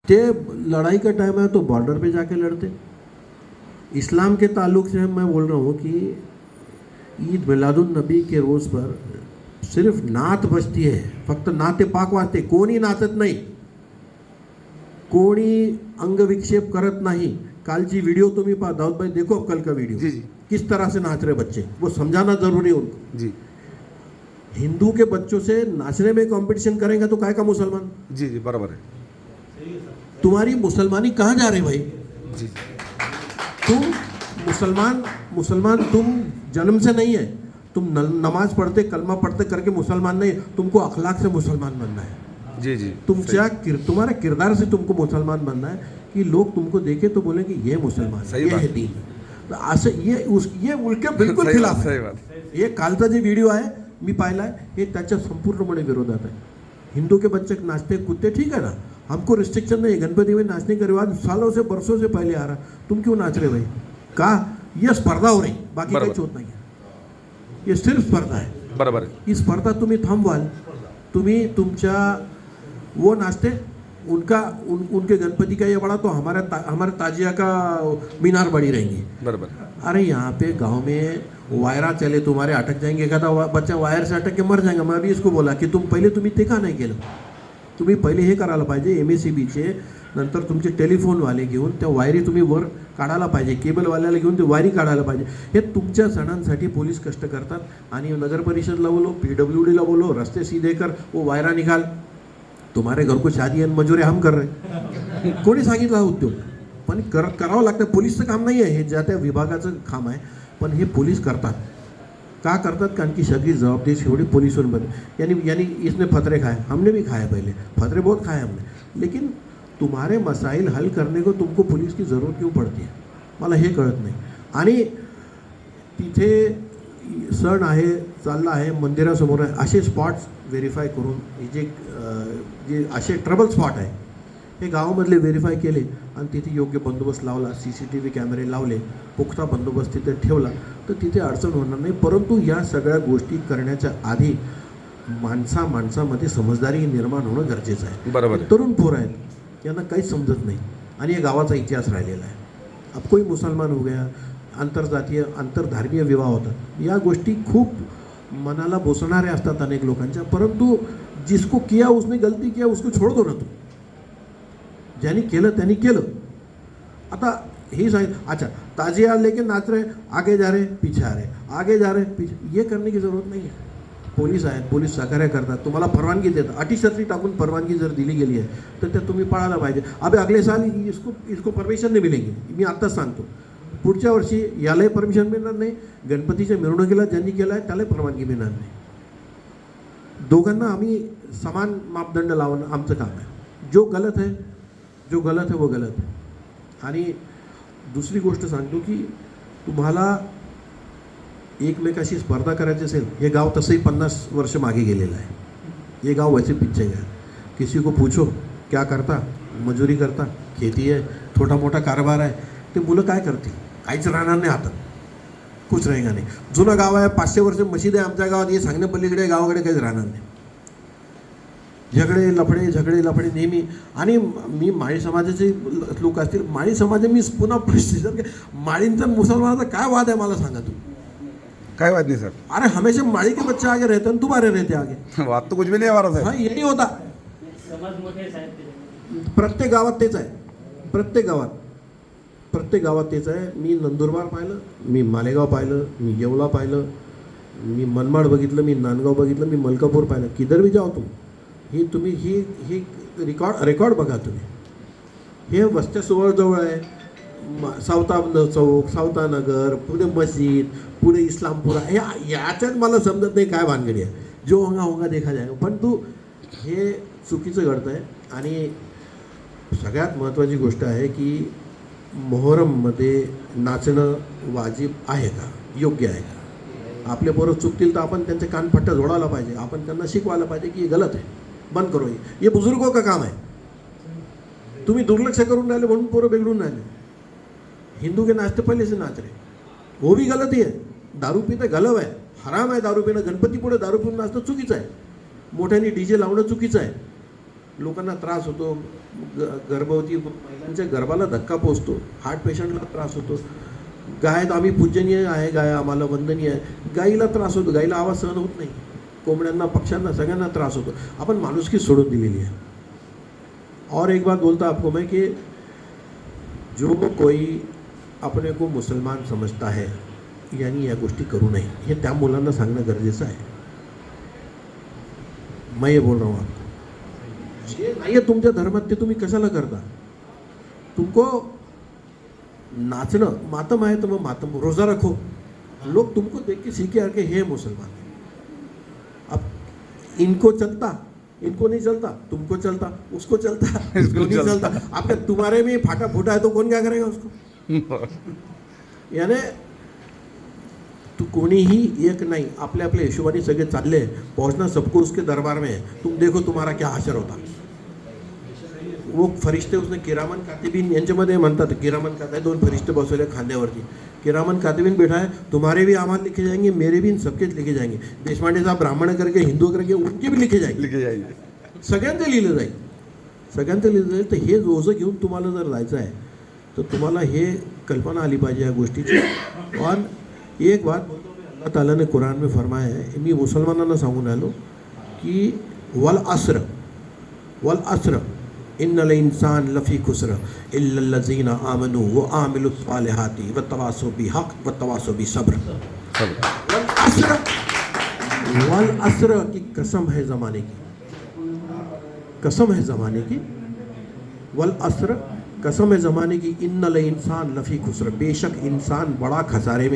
ते लड़ाई का टाइम है तो बॉर्डर पे जाके लड़ते। इस्लाम के ताल्लुक से मैं बोल रहा हूँ कि ईद मिलादुन नबी के रोज़ पर सिर्फ नात बजती है, फक्त नाते पाक वाजते, कोणी नाचत नाही, कोणी अंगविक्षेप करत नहीं। कालची वीडियो तुम्ही पहा, दाऊद भाई देखो कल का वीडियो, जी जी किस तरह से नाच रहे बच्चे, वो समझाना जरूरी है उनको। जी हिंदू के बच्चों से नाचने में कंपटीशन करेंगे तो काय का मुसलमान? जी जी बराबर है तुम्हारी मुसलमानी कहाँ जा रही भाई? जी तुम मुसलमान तुम जन्म से नहीं है, तुम नमाज पढ़ते कलमा पढ़ते करके मुसलमान नहीं, तुमको अखलाक से मुसलमान बनना है। जी जी तुम्हारे किरदार से तुमको मुसलमान बनना है कि लोग तुमको देखे तो बोले कि ये मुसलमान है, ये है दीन। तर असं ये उलटे बिलकुल खिलाफ सही आहे। बात हे कालचा जे व्हिडिओ आहे मी पाहिलाय, हे त्याच्या संपूर्णपणे विरोधात आहे। हिंदू के बच्चे नाचते कूदते, ठीक है ना, हमको रिस्ट्रिक्शन नहीं है, गणपति में नाचने का रिवाज सालों से बरसों से पहले आ रहा, तुम क्यों नाच रहे भाई? का ये स्पर्धा हो रही, बाकी काही होत नाही है, ये सिर्फ स्पर्धा है। बराबर है ही स्पर्धा तुम्ही थांबवाल, तुम्ही तुमच्या वो नाचते उनके गणपति का ये बड़ा तो हमारे ताजिया का मीनार बड़ी रहेंगी। बराबर अरे यहाँ पे गांव में वायरा चले, तुम्हारे अटक जाएंगे, एखादा बच्चा वायर से अटक के मर जाएगा। मैं अभी इसको बोला की तुम्ही ते का नाही केलं? तुम्ही पहिले हे करायला पाहिजे, MACBचे नंतर तुमचे टेलिफोनवाले घेऊन त्या वायरी तुम्ही वर काढायला पाहिजे, केबलवाल्याला घेऊन ते वायरी काढायला पाहिजे। हे तुमच्या सणांसाठी पोलीस कष्ट करतात आणि नगर परिषदला बोलो, PWDला बोलो, रस्ते सीधे कर, वो वायरा निकाल, तुम्हारे घर को शादी आणि मजुरी हम कर रहे। कोणी सांगितलं हा उद्योग? पण करावं लागतं, पोलीसचं काम नाही आहे हे, ज्या त्या विभागाचं काम आहे, पण हे पोलीस करतात। का करतात? कारण की सगळी जवाबदेही शेवटी पुलिसों पर। यानी इसने फतरे खाए, हमने भी खाए, पहले फतरे बहुत खाए हमने, लेकिन तुम्हारे मसाइल हल करने को तुमको पुलिस की ज़रूरत क्यों पड़ती है, मला हे कळत नाही। आणि तिथे सण आहे, चालला आहे, मंदिरासमोर आहे, असे स्पॉट्स व्हेरीफाय करून हे जे असे ट्रबल स्पॉट आहे हे गावामधले व्हेरीफाय केले आणि तिथे योग्य बंदोबस्त लावला, CCTV कॅमेरे लावले, पुख्ता बंदोबस्त तिथे ठेवला, तर तिथे अडचण होणार नाही। परंतु या सगळ्या गोष्टी करण्याच्या आधी माणसामध्ये समजदारी निर्माण होणं गरजेचं आहे। बरोबर। तरुण पोरं आहेत, यांना काहीच समजत नाही आणि या गावाचा इतिहास राहिलेला आहे। अब कोई मुसलमान हो गया, आंतरजातीय आंतरधर्मीय विवाह होतात, या गोष्टी खूप मनाला बोसणाऱ्या असतात अनेक लोकांच्या, परंतु जिसको किया उसने गलती किया उसको छोड़ दो ना तू, ज्यांनी केलं त्यांनी केलं। आता ही सांगितलं, अच्छा ताजिया लेके नाच रहे, आगे जा रहे पीछे आ रहे, आगे जा रहे पीछे, ये करने की जरूरत नाही आहे। पोलीस आहेत, पोलीस सहकार्य करतात, तुम्हाला परवानगी देतात, अटीशर्ती टाकून परवानगी जर दिली गेली आहे तर त्या तुम्ही पाळायला पाहिजे। अबे अगले साल इसको परमिशन नाही मिळेगी, मी आत्ताच सांगतो, पुढच्या वर्षी यालाही परमिशन मिळणार नाही, गणपतीच्या मिरवणुकीला ज्यांनी केलं आहे त्यालाही परवानगी मिळणार नाही। दोघांना आम्ही समान मापदंड लावणं आमचं काम आहे। जो गलत है वो गलत है। आणि दुसरी गोष्ट सांगतो की तुम्हाला एकमेकाशी स्पर्धा करायची असेल, हे गाव तसंही 50 वर्ष मागे गेलेलं आहे, ये गाव वैसे पीछे गया। किसी को पूछो क्या करता, मजुरी करता, खेती है, छोटा मोठा कारभार आहे, ते मुलं काय करतील? काहीच राहणार नाही हातात, कुछ रहेगा नाही। जुनं गाव आहे, 500 वर्ष मशीद आहे आमच्या गावात, हे सांगण्या पलीकडे गावाकडे काहीच राहणार नाही। झगडे लफडे नेहमी। आणि मी माळी समाजाचे लोक असतील, माळी समाज मी पुन्हा प्रश्न, माळींचा मुसलमानाचा काय वाद आहे मला सांगा तुम्ही? काय बात नहीं सर, अरे हमेशा माळी के बच्चे आगे रहते हैं, तुम्हारे रहते आगे, बात तो कुछ भी नहीं हमारा सर। हाँ ये नहीं होता, प्रत्येक गावात तेच आहे, प्रत्येक गावात तेच आहे। मी नंदुरबार पाहिलं, मी मालेगाव पाहिलं, मी येवला पाहिलं, मी मनमाड बघितलं, मी नांदगाव बघितलं, मी मलकापूर पाहिलं, किधर भी जाओ तुम्ही ही रेकॉर्ड बघा तुम्ही। हे वस्त्या जवळ आहे, सावता चौक, सावता नगर, पुढे मस्जिद, पुढे इस्लामपुरा, याच्यात मला समजत नाही काय भानगडी आहे। जो होगा देखा जाएगा, पण तू हे चुकीचं घडतं आहे। आणि सगळ्यात महत्त्वाची गोष्ट आहे की मोहरममध्ये नाचणं वाजिब आहे का, योग्य आहे का? आपले पोरं चुकतील तर आपण त्यांचे कानफट्टा जोडायला पाहिजे, आपण त्यांना शिकवायला पाहिजे की हे गलत आहे, बंद करो, ये बुजुर्गों का काम है। तुम्ही दुर्लक्ष करून राहिले म्हणून पोरं बिघडून राहिले। हिंदू के नाचते पहले से नाच रहे, वो भी गलत ही है। दारू पिणं गलव आहे, हराम आहे दारू पिणं, गणपती पुढे दारू पिऊन नाचणं चुकीचं आहे, मोठ्याने DJ लावणं चुकीचं आहे। लोकांना त्रास होतो, गर्भवती महिलांच्या गर्भाला धक्का पोचतो, हार्ट पेशंटला त्रास होतो. गाय तर आम्ही पूजनीय आहे, गाय आम्हाला वंदनीय आहे. गाईला त्रास होतो, गाईला आवाज सहन होत नाही. कोंबड्यांना, पक्ष्यांना, सगळ्यांना त्रास होतो. आपण माणुसकी सोडून दिलेली आहे. और एक बात बोलता आपको मैं कि जो कोई अपने को मुसलमान समझता है यानी या गोष्टी करू नये, हे त्या मुलांना सांगणं गरजेचं आहे. मैं ये बोल रहा हूँ आपको, जे नाही आहे तुमच्या धर्मात ते तुम्ही कशाला करता? तुमको नाचणं मातम आहे तर मग मातम, रोज़ा रखो. लोग तुमको देख के सीखे यार कि हे मुसलमान. अब इनको चलता, इनको नहीं चलता, तुमको चलता, उसको चलता, इसको नहीं चलता. अब क्या तुम्हारे में फाटा फूटा है तो कौन क्या करेगा उसको? यानी तू कोणीही एक नाही, आपल्या आपल्या हिशोबाने सगळे चालले, पहुंचना सबको उसके दरबार में है. तुम देखो तुम्हारा क्या हाशर होता. वो फरिश्ते उसने किरामन कातिबीन यांच्यामध्ये म्हणतात, किरामन कातिबीन, 2 फरिश्ते बसवले खांद्यावरती. किरामन कातिबीन बैठा है, तुम्हारे भी आमाल लिखे जाएंगे, मेरे भी, इन सबके लिखे जाएंगे. देशपांडे साहब ब्राह्मण करके, हिंदू करके, उनके भी लिखे जाएंगे. लिखे जाईल. सगळ्यांचं लिहिलं जाईल, सगळ्यांचं लिहिलं जाईल. तर हे रोजं घेऊन तुम्हाला जर जायचं आहे तर तुम्हाला हे कल्पना आली पाहिजे या गोष्टीची. और एक बात अल्लाह ताला ने कुरान में फरमाया है, मी मुसलमानांना सांगून आलो की वल अस्र इन्नल इंसान लफी खुस्र इल्लल्लज़ीना आमनू व आमिलुस सालिहाती व तवासौ बिहक़ व तवासौ बिसब्र. वल अस्र की कसम है ज़माने की, कसम है ज़माने की. वल अस्र, कसम है ज़माने की. इन्नल इंसान लफ़ी खुस्र, बेशक इंसान बड़ा खसारे में है.